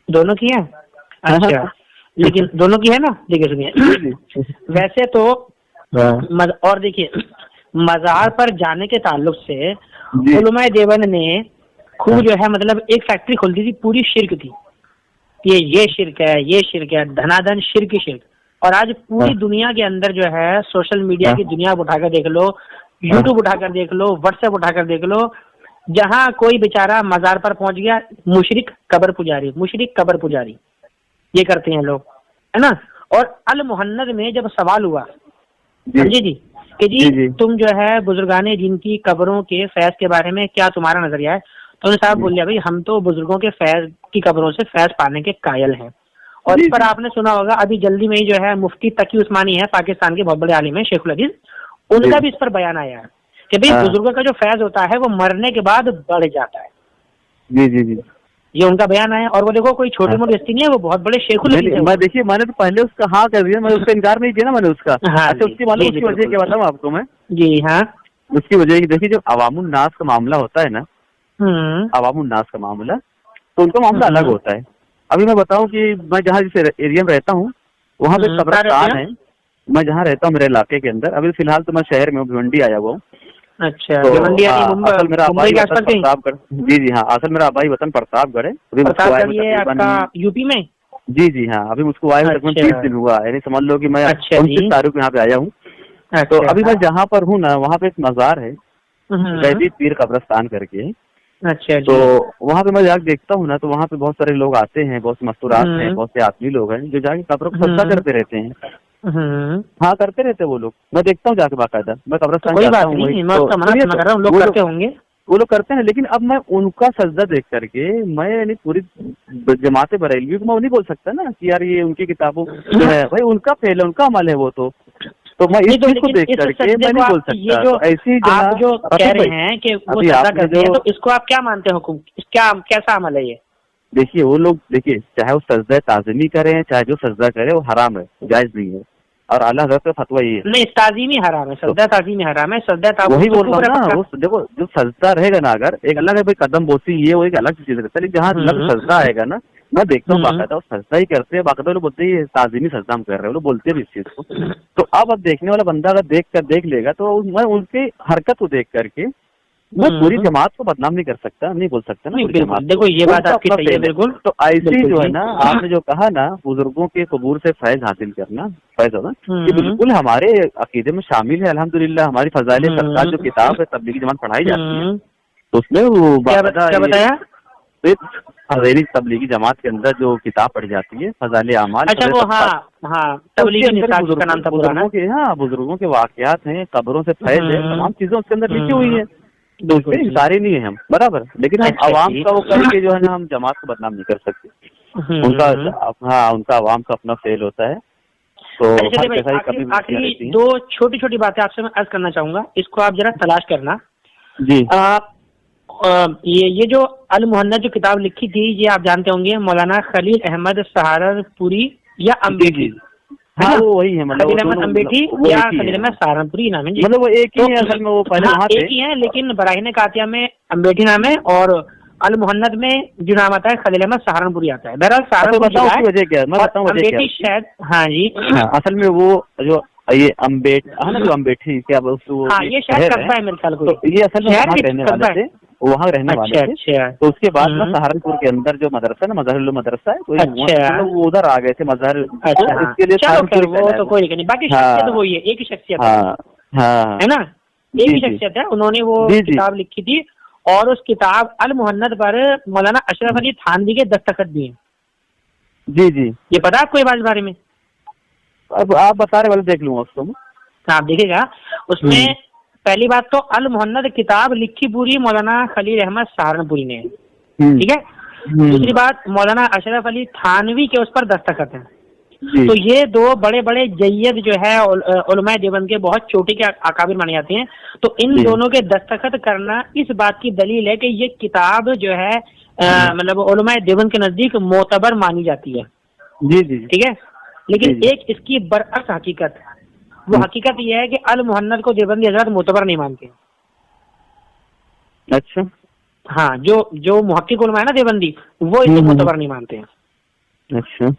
दोनों की है। अच्छा लेकिन दोनों की है ना। देखिए सुनिए, वैसे तो और देखिए मज़ार पर जाने के ताल्लुक से उलमाए देवबंद ने खूब जो है मतलब एक फैक्ट्री खोल दी थी, पूरी शिर्क थी, ये शिर्क है, ये शिर्क है, धनाधन शिर्क ही शिर्क। और आज पूरी दुनिया के अंदर जो है सोशल मीडिया की दुनिया उठाकर देख लो, यूट्यूब उठाकर देख लो, व्हाट्सएप उठाकर देख लो, जहाँ कोई बेचारा मज़ार पर पहुंच गया, मुशरिक कब्र पुजारी ये करते हैं लोग, है ना। और अल मुहन्नद में जब सवाल हुआ जी कि जी तुम जो है बुजुर्गाने जिनकी कब्रों के फैज के बारे में क्या तुम्हारा नजरिया है, तो उन्होंने साहब बोल दिया भाई हम तो बुजुर्गों के फैज की कब्रों से फैज पाने के कायल हैं। और इस पर आपने सुना होगा अभी जल्दी में ही जो है मुफ्ती तकी उस्मानी है, पाकिस्तान के बहुत बड़े आलिम है, शेखुल हदीस, उनका भी इस पर बयान आया है कि भाई बुजुर्गों का जो फैज होता है वो मरने के बाद बढ़ जाता है। जी ये उनका बयान है। और वो देखो कोई छोटी मोटी हस्ती नहीं है, वो बहुत बड़े शेखुल हदीस है। मैं देखिए मैंने तो पहले उसका हाँ कर दिया, मैं उसका इनकार नहीं किया ना मैंने उसका। अच्छा उसकी मालूम उसकी वजह क्या बताऊँ आपको मैं? जी हाँ, उसकी वजह देखिए जो अवामुन नास का मामला होता है ना, अवामुन नास का मामला, तो उनका मामला अलग होता है। अभी मैं बताऊं कि मैं जहाँ जिस एरिया में रहता हूँ वहाँ पे कब्रिस्तान है, मैं जहाँ रहता हूँ मेरे इलाके के अंदर, अभी फिलहाल तो मैं शहर में भिवंडी आया हुआ हूँ। अच्छा तो असल मेरा आबाई वतन प्रतापगढ़। जी हाँ, असल मेरा आबाई वतन प्रतापगढ़ है। यूपी में? जी हाँ, अभी मुझको आए तकरीबन 30 दिन हुआ, यानी समझ लो कि मैं 29 तारीख में यहाँ पे आया हूँ। तो अभी मैं जहाँ पर हूँ ना वहाँ पे एक मजार है, कैदी पीर कब्रिस्तान करके। अच्छा। तो वहाँ पे मैं जाकर देखता हूँ ना, तो वहाँ पे बहुत सारे लोग आते हैं, बहुत से मस्तूरात हैं, बहुत से आदमी लोग हैं जो जाके कब्रों को सजदा करते रहते हैं। हाँ करते रहते वो लोग, मैं देखता हूँ जाके बाकायदा, मैं कब्रिस्तान कोई जाता बात हूँ नहीं, वहीं। मैं उसका मना सुनिए नहीं कर रहा हूँ, लोग करते होंगे। वो लोग करते हैं, लेकिन अब मैं उनका सजदा देख करके मैं यानी पूरी जमात बरेलवी को मैं नहीं बोल सकता ना कि यार ये उनकी किताबों जो है भाई उनका फेल है, उनका अमल है वो तो मैं इस चीज को देख करके मैं नहीं बोल सकता। ये जो ऐसी आप जो कह रहे हैं कि वो सजदा करते हैं, तो इसको आप क्या मानते हो हुकुम, क्या कैसा अमल है ये? देखिए वो लोग, देखिए चाहे वो सजदा ताज़ीमी करें चाहे जो सजदा करे वो हराम है, जायज नहीं है, और आला हज़रत का फतवा ये है। नहीं, ताज़ीमी हराम है, सजदा ताज़ीमी हराम है, सजदा वही बोल रहा हूँ ना, वो देखो जो सजदा रहेगा ना, अगर एक अलग है भाई कदम बोसी ये वो एक अलग चीज रहता है, लेकिन जहाँ अलग सजदा आएगा ना, मैं देखता हूँ बाकायदा वो सजदा ही करते हैं, बाकायदा लोग बोलते हैं ताज़ीमी सजदा हम कर रहे हैं, लोग बोलते हैं भी इस चीज को। तो अब देखने वाला बंदा अगर देख लेगा तो मैं उनकी हरकत को देख करके मैं पूरी जमात को बदनाम नहीं कर सकता, नहीं बोल सकता ना। बिल्कुल, देखो ये बात आपकी सही है, बिल्कुल। तो ऐसी जो है ना, आपने जो कहा ना बुजुर्गों के कबूर से फैज हासिल करना, फैज होना, ये बिल्कुल हमारे अकीदे में शामिल है। अल्हम्दुलिल्लाह हमारी फजाइल सरकार जो किताब है तबलीगी जमात पढ़ाई जाती है, तो उसमें वो क्या बताया, फजाइल तबलीगी जमात के अंदर जो किताब पढ़ी जाती है फजाइल आमाल। अच्छा वो हाँ तबलीगी निसाब का नाम था पुराना। हाँ बुजुर्गों के वाकयात हैं, कब्रों से फैज है, तमाम चीजें उसके अंदर लिखी हुई है, तो उससे इंसारी नहीं है हम, बराबर, लेकिन हम आवाम का वो करके जो है ना हम जमात को बदनाम नहीं कर सकते। उनका आवाम का अपना फेल होता है। तो आखिरी दो छोटी छोटी बातें आपसे मैं अर्ज करना चाहूंगा, इसको आप जरा तलाश करना जी। ये जो अल मुहन्नद जो किताब लिखी थी, ये आप जानते होंगे मौलाना खलील अहमद सहारनपुरी या अम्बेठी, हाँ वो वही है, मतलब खलील अहमद अम्बेठी या खलील अहमद सहारनपुरी नाम है जी, मतलब वो एक ही है असल में, वो पहले वहाँ एक ही है, लेकिन बराहीन कातिया में अम्बेठी नाम है और अल मुहन्नद में जो नाम आता है खलील अहमद सहारनपुरी आता है। बहरहाल सहारनपुर वजह क्या है, मैं बताऊँ अम्बेठी शायद, हाँ जी, असल में वो जो ये अम्बेठी है ना, जो अम्बेठी क्या ये शायद कस्बा है मेरे ख्याल को, तो ये असल में वहाँ रहने वाले थे, वहाँ रहने वाले थे। तो उसके बाद में सहारनपुर के अंदर जो मदरसा है ना, मजहरुल मदरसा है, तो वो उधर आ गए थे मजहर, इसके लिए वो तो कोई नहीं, बाकी शख्सियत वही है, एक ही शख्सियत है ना, एक ही शख्सियत है, उन्होंने वो किताब लिखी थी और उस किताब अल मुहन्नद पर मौलाना अशरफ अली थानवी के दस्तखत भी हैं। जी जी, ये पता है आपको ये बात के बारे में? अब आप बता रहे वाले देख लूंगा उसको, आप देखिएगा उसमें पहली बात तो अल मुहन्नद किताब लिखी पूरी मौलाना खलील अहमद सहारनपुरी ने, ठीक है। दूसरी बात मौलाना अशरफ अली थानवी के उस पर दस्तखत है। तो ये दो बड़े बड़े जय्यद जो है उलमाए देवबंद के बहुत चोटी के अकाबिर माने जाते हैं, तो इन दोनों के दस्तखत करना इस बात की दलील है कि ये किताब जो है मतलब उलमाए देवबंद के नजदीक मोतबर मानी जाती है। जी जी, ठीक है, लेकिन एक इसकी बरअक्स हकीकत, वो हकीकत यह है कि अल मुहन्नद को देवबंदी हजरत मोतबर नहीं मानते। अच्छा, हाँ, जो मुहक्किक उलमा है ना देवबंदी, वो इसे मोतबर नहीं मानते हैं। अच्छा,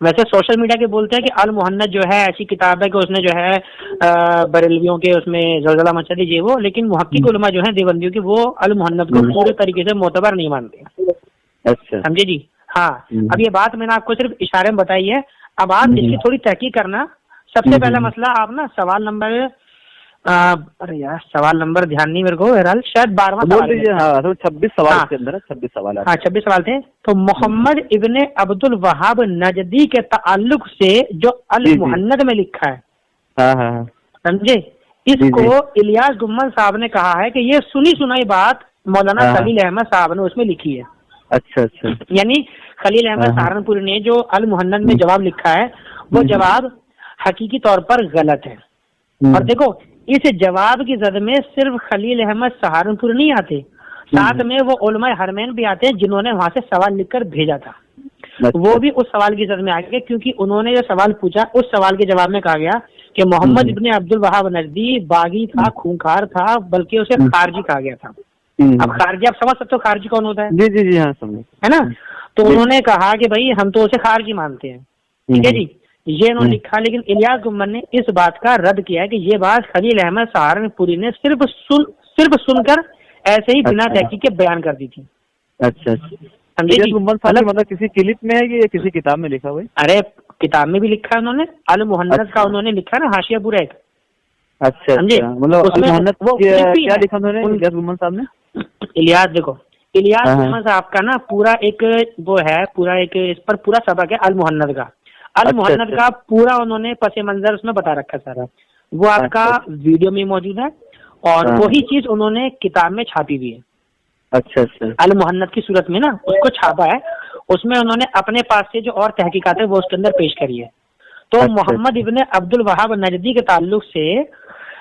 वैसे सोशल मीडिया के बोलते हैं कि अल मुहन्नद जो है ऐसी किताब है कि उसने जो है बरेलवियों के उसमें जलजला मचा दीजिए वो, लेकिन मुहक्किक उलमा जो है देवबंदियों की, वो अल मुहन्नद को पूरे तरीके से मोतबर नहीं मानते। अच्छा, समझे जी? हाँ, अब ये बात मैंने आपको सिर्फ इशारे में बताई है, अब आप इसकी थोड़ी तहकीक करना। सबसे पहला मसला, आप ना सवाल नंबर अरे यार सवाल नंबर ध्यान नहीं मेरे को, बहरहाल शायद 12वां सवाल है। हाँ, 26 सवाल के अंदर 26 सवाल। हाँ 26 सवाल थे। तो मोहम्मद इब्ने अब्दुल वहाब नजदी के ताल्लुक से जो अल मुहन्नद में लिखा है, समझे, इसको इलियास गुम्मल साहब ने कहा है कि ये सुनी सुनाई बात मौलाना खलील अहमद साहब ने उसमें लिखी है। अच्छा अच्छा, यानी खलील अहमद सहारनपुरी ने जो अल मुहन्नद में जवाब लिखा है, वो जवाब हकीकी तौर पर गलत है। और देखो, इस जवाब की जद में सिर्फ खलील अहमद सहारनपुरी नहीं आते, साथ में वो उलमाए हरमैन भी आते हैं जिन्होंने वहां से सवाल लिखकर भेजा था। वो भी उस सवाल की जद में आ गए, क्योंकि उन्होंने जो सवाल पूछा उस सवाल के जवाब में कहा गया कि मोहम्मद इब्ने अब्दुल वहाब नजदी बागी था, खूंखार था, बल्कि उसे खारजी कहा गया था। अब खारजी आप समझ सकते हो खारजी कौन होता है? जी जी जी, हाँ समझ, है ना। तो उन्होंने कहा कि भाई हम तो उसे खारजी मानते हैं, ठीक है जी, ये इन्होंने लिखा। लेकिन इलियास गुम्मल ने इस बात का रद्द किया है कि ये बात खलील अहमद सहारनपुरी ने सिर्फ सुनकर ऐसे ही बिना तहकीक के बयान कर दी थी। अच्छा, समझे, मतलब किसी क्लिप में है कि किसी किताब में लिखा हुआ है? अरे किताब में भी लिखा है उन्होंने, अल मुहन्नद का उन्होंने लिखा है ना, हाशिया पूरा एक। अच्छा, मतलब क्या लिखा उन्होंने इलियास गुम्मल साहब ने? इलियास, देखो इलियास गुम्मल साहब का ना पूरा एक वो है, पूरा एक इस पर पूरा सबक है अल मुहन्नद का। अल मुहन्नद का पूरा उन्होंने पसे मंजर उसमें बता रखा सारा, वो आपका वीडियो में मौजूद है और वही चीज उन्होंने किताब में छापी भी है। अच्छा अच्छा। अल मुहन्नद की सूरत में ना उसको छापा है, उसमें उन्होंने अपने पास से जो और तहकीकात है वो उसके अंदर पेश करी है। तो मोहम्मद इब्ने अब्दुल वहाब नजदी के ताल्लुक से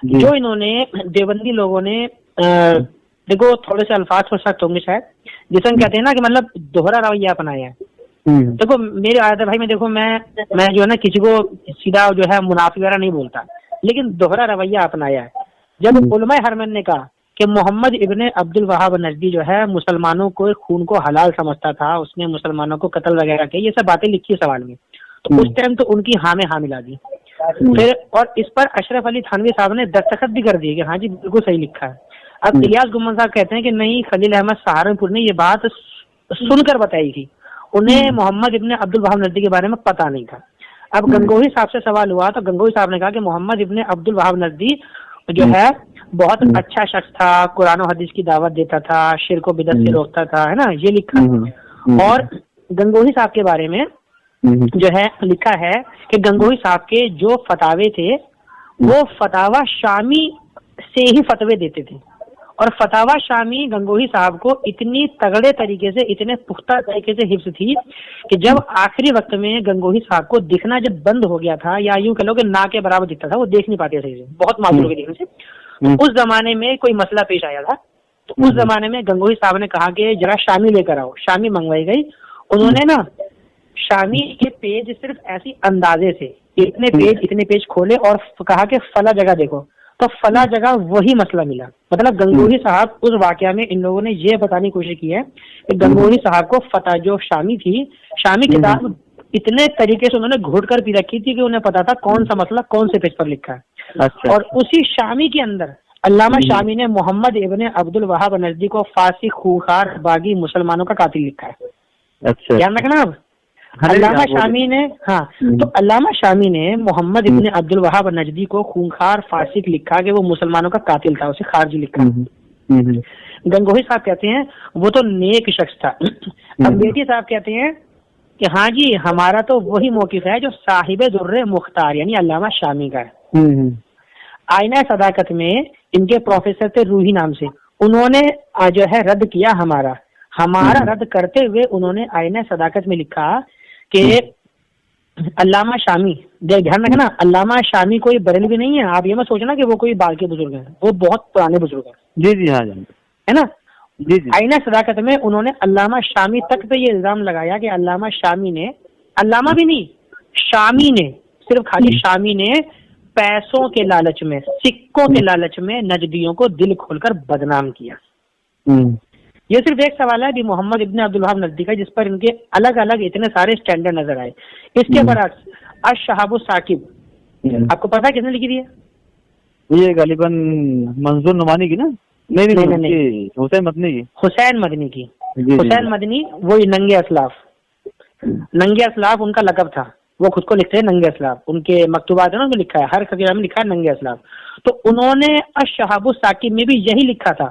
जो इन्होंने देवबंदी लोगों ने देखो थोड़े से अल्फाज हो सकते होंगे शायद, जिसे हम कहते हैं ना कि मतलब दोहरा रवैया अपनाया है। देखो मेरी आदत है भाई, मैं देखो मैं जो है ना किसी को सीधा जो है मुनाफिक वगैरह नहीं बोलता, लेकिन दोहरा रवैया अपनाया है। जब उलमा हरमैन ने कहा कि मोहम्मद इब्ने अब्दुल वहाब नजदी जो है मुसलमानों को खून को हलाल समझता था, उसने मुसलमानों को कत्ल वगैरह किया, ये सब बातें लिखी है सवाल में, तो उस टाइम तो उनकी हाँ में हाँ मिला दी। फिर और इस पर अशरफ अली थानवी साहब ने दस्तखत भी कर दिए कि हाँ जी बिल्कुल सही लिखा है। अब इलियास गुम्मन साहब कहते हैं कि नहीं, खलील अहमद सहारनपुर ने ये बात सुनकर बताई थी, उन्हें मोहम्मद इब्ने अब्दुल वहाब नजदी के बारे में पता नहीं था। अब गंगोही साहब से सवाल हुआ तो गंगोही साहब ने कहा कि मोहम्मद इब्ने अब्दुल वहाब नजदी जो है बहुत अच्छा शख्स था, कुरान और हदीस की दावत देता था, शिर्क व बिदअत से रोकता था, है ना, ये लिखा। और गंगोही साहब के बारे में जो है लिखा है कि गंगोही साहब के जो फतावे थे वो फतावा शामी से ही फतवे देते थे, और फतावा शामी गंगोही साहब को इतनी तगड़े तरीके से, इतने पुख्ता तरीके से हिफ्ज थी कि जब आखिरी वक्त में गंगोही साहब को दिखना जब बंद हो गया था, या यूं कह लो कि ना के बराबर दिखता था, वो देख नहीं पाते सही से, बहुत माजूर हो गए देखने से। तो उस जमाने में कोई मसला पेश आया था, तो उस जमाने में गंगोही साहब ने कहा कि जरा शामी लेकर आओ। शामी मंगवाई गई। उन्होंने ना शामी के पेज सिर्फ ऐसी अंदाजे से इतने पेज खोले और कहा कि फला जगह देखो, तो फला जगह वही मसला मिला। मतलब गंगोही साहब उस वाकया में इन लोगों ने ये बताने की कोशिश की है कि गंगोही साहब को फता जो शामी थी, शामी किताब इतने तरीके से उन्होंने घोट कर पी रखी थी कि उन्हें पता था कौन सा मसला कौन से पेज पर लिखा है। अच्छा। और उसी शामी के अंदर अल्लामा शामी ने मोहम्मद इब्ने अब्दुल वहाब नजदी को फासिक, खूंखार, बागी, मुसलमानों का कातिल लिखा है। अच्छा, ध्यान रखना। अब अल्लामा शामी ने तो अल्लामा शामी ने मोहम्मद इब्ने अब्दुल वहाब नजदी को खूंखार, फासिक लिखा कि वो मुसलमानों का कातिल था, उसे खारजी लिखा। गंगोही साहब कहते हैं वो तो नेक शख्स था। अब बेटी साहब कहते हैं कि हाँ जी हमारा तो वही मौकिफ है जो साहिब दुर्रे मुख्तार यानी अल्लामा शामी का है। आईना सदाकत में इनके प्रोफेसर थे रूही नाम से, उन्होंने जो है रद्द किया हमारा रद्द करते हुए उन्होंने आईना सदाकत में लिखा कि अल्लामा शामी, ध्यान रखना, अल्लामा शामी कोई बरेलवी नहीं है, आप ये मत सोचना कि वो कोई बाल के बुजुर्ग हैं, वो बहुत पुराने बुजुर्ग हैं। जी जी हाँ है ना। जी जी। आईना सदाकत में उन्होंने अल्लामा शामी तक पे ये इल्जाम लगाया कि अल्लामा शामी ने, अल्लामा भी नहीं, शामी ने, सिर्फ खाली शामी ने पैसों के लालच में, सिक्कों के लालच में नजदियों को दिल खोलकर बदनाम किया। ये सिर्फ एक सवाल है कि मोहम्मद इब्ने अब्दुल वहाब नजदी का, जिस पर इनके अलग अलग इतने सारे स्टैंडर्ड नजर आए। इसके बरअक्स अश-शहाबु साकिब, आपको पता है किसने लिखी थी? ये गालिबन मंजूर नुमानी की ना? नहीं, हुसैन मदनी की। हुसैन मदनी वो नंगे असलाफ उनका लकब था, वो खुद को लिखते हैं नंगे असलाफ, उनके मकतूबात है ना, उनमें लिखा है, हर खजीरा में लिखा है नंगे असलाफ। तो उन्होंने अश-शहाबु साकिब में भी यही लिखा था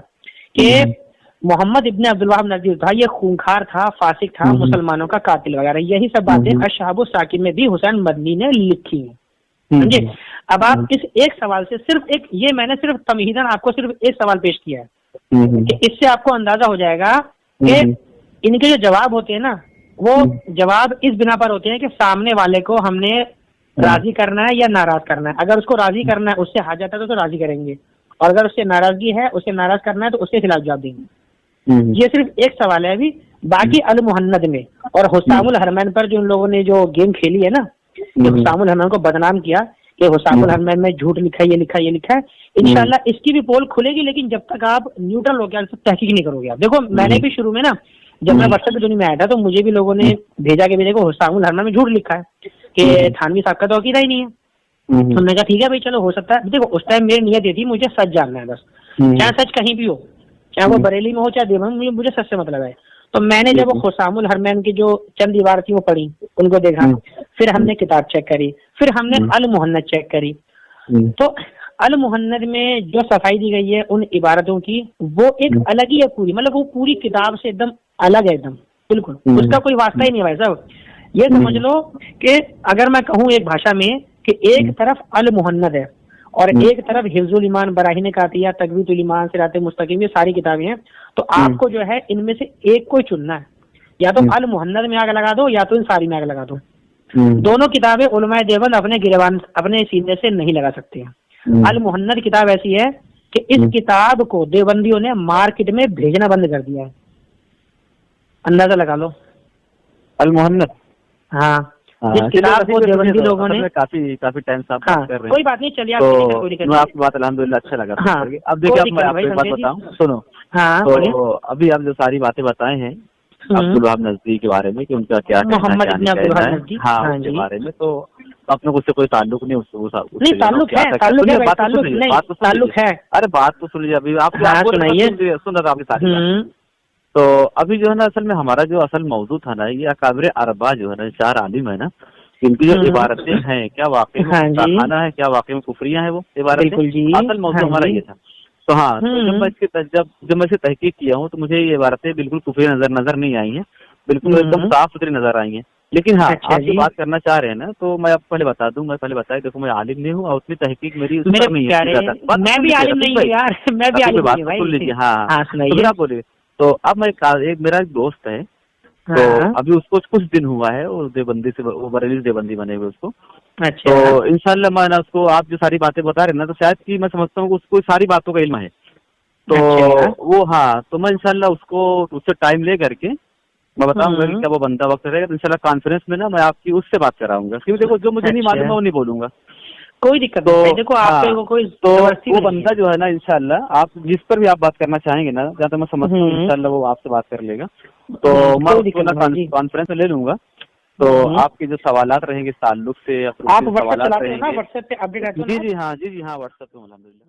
कि मोहम्मद इब्ने अब्दुल वहाब नजदी था, ये खूंखार था, फासिक था, मुसलमानों का कातिल वगैरह, यही सब बातें अश-शहाबु साकिब में भी हुसैन मदनी ने लिखी है। समझे? अब आप इस एक सवाल से ये मैंने सिर्फ तमहीदन आपको सिर्फ एक सवाल पेश किया है कि इससे आपको अंदाजा हो जाएगा कि इनके जो जवाब होते हैं ना, वो जवाब इस बिना पर होते हैं कि सामने वाले को हमने राजी करना है या नाराज करना है। अगर उसको राजी करना है, उससे हाजत है तो राजी करेंगे, और अगर उससे नाराजगी है, उसे नाराज करना है तो उसके खिलाफ जवाब देंगे। ये सिर्फ एक सवाल है। अभी बाकी अल मुहन्नद में और हुसामुल हरमैन पर जो उन लोगों ने जो गेम खेली है ना, हुसामुल हरमैन को बदनाम किया कि हुसामुल हरमैन में झूठ लिखा है, ये लिखा है, इंशाल्लाह इसकी भी पोल खुलेगी, लेकिन जब तक आप न्यूट्रल होकर तहकीक नहीं करोगे। आप देखो, मैंने भी शुरू में ना जब मैं व्हाट्सएप पे दुनिया में आया था तो मुझे भी लोगों ने भेजा कि देखो हुसामुल हरमैन में झूठ लिखा है कि थानवी साहब का तो अकीदा ही नहीं है। तो मैंने कहा ठीक है भाई, चलो हो सकता है। देखो उस टाइम मेरी नियत ये थी, मुझे सच जानना है बस, चाहे सच कहीं भी हो, चाहे वो बरेली में हो चाहे देवबंद में, मुझे सच से मतलब है। तो मैंने जब हुसामुल हरमैन की जो चंद दीवार थी वो पढ़ी, उनको देखा, फिर हमने किताब चेक करी, फिर हमने अल मुहन्नद चेक करी। तो अल मुहन्नद में जो सफाई दी गई है उन इबारतों की, वो एक अलग ही है पूरी, मतलब वो पूरी किताब से एकदम अलग है, एकदम बिल्कुल, उसका कोई वास्ता ही नहीं है भाई साहब। ये समझ लो कि अगर मैं कहूँ एक भाषा में कि एक तरफ अल मुहन्नद है और एक तरफ हिफ्जुल ईमान, बराहीन कातिया, तकवीतुल ईमान, सिरात मुस्तकीम, ये सारी किताबें हैं, तो आपको जो है इनमें से एक को चुनना है, या तो अल मुहन्नद में आग लगा दो या तो इन सारी में आग लगा दो। दोनों किताबें उलमाए देवबंद अपने गिरबान, अपने सीने से नहीं लगा सकते हैं। अल मुहन्नद किताब ऐसी है कि इस किताब को देवबंदियों ने मार्केट में भेजना बंद कर दिया है, अंदाजा लगा लो। अल मुहन्नद, हाँ, इस किताब को देवबंदी लोगों ने काफी टाइम से आप हाँ, बात कर रहे हैं। कोई बात नहीं, चलिए आप तो कोई दिक्कत मैं आपकी बात अल्हम्दुलिल्लाह अच्छा लगा। हाँ, अब देखिए, अब मैं आपको एक बात बताऊं, सुनो। हाँ, तो अभी आप जो सारी बातें बताए हैं अब्दुल वहाब नजदी के बारे में कि उनका क्या कहना है, मोहम्मद इब्न अब्दुल वहाब नजदी, हाँ, हाँ उसके जी। बारे में, तो अपने को उससे कोई ताल्लुक नहीं, नहीं, ताल्लुक है, ताल्लुक है, ताल्लुक है। अरे बात तो सुन लीजिए, अभी आप सुनाइए, सुन रहा था आपकी सारी बात। तो अभी जो है ना, असल में हमारा जो असल मौजूद था ना, ये अकाबिर अरबा जो है ना, 4 आलिम है ना, इनकी जो इबारतें हैं, क्या वाकई में खाना है, क्या वाकई में कुफरियां हैं वो इबारतें, असल मौजूद हमारा ये था। तो हाँ, तो जब मैं इसे तहकीक किया हूँ तो मुझे ये इबारतें बिल्कुल कुफरी नजर नहीं आई हैं, बिल्कुल एकदम साफ सुथरी नजर आई हैं। लेकिन हाँ, आप जो बात करना चाह रहे हैं ना, तो मैं आपको पहले बता दूं, मैं पहले बताया, देखो मैं आलिम नहीं हूँ और उतनी तहकीक मेरी नहीं है। मैं भी आलिम नहीं हूँ यार, मैं भी आलिम नहीं हूँ भाई। सुन लीजिए, हाँ, सुनाइए, आप बोलिए। तो अब मेरा एक दोस्त है, तो अभी उसको कुछ दिन हुआ है, वो देवबंदी से, वो बरेली देवबंदी बने हुए उसको। अच्छा। तो इंशाल्लाह मैं ना उसको, आप जो सारी बातें बता रहे हैं ना, तो शायद कि मैं समझता हूँ उसको सारी बातों का इल्म है। तो वो हाँ, तो मैं इंशाल्लाह उससे टाइम ले करके मैं बताऊंगा कि क्या वो बंदा वक्त रहेगा, तो इंशाल्लाह कॉन्फ्रेंस में ना मैं आपकी उससे बात कराऊंगा, क्योंकि देखो जो मुझे नहीं मालूम है वो नहीं बोलूंगा, कोई दिक्कत नहीं। देखो आपके वो कोई तो वो बंदा जो है ना, इंशाल्लाह आप जिस पर भी आप बात करना चाहेंगे ना, जहाँ तक मैं समझता हूँ इंशाल्लाह वो आपसे बात कर लेगा। तो मैं उसको ना कॉन्फ्रेंस में ले लूंगा, तो आपके जो सवालात रहेंगे ताल्लुक से, आप व्हाट्सएप चलाते हैं ना, व्हाट्सएप पे अपडेट। जी हाँ, व्हाट्सएप पे अल्हम्दुलिल्लाह।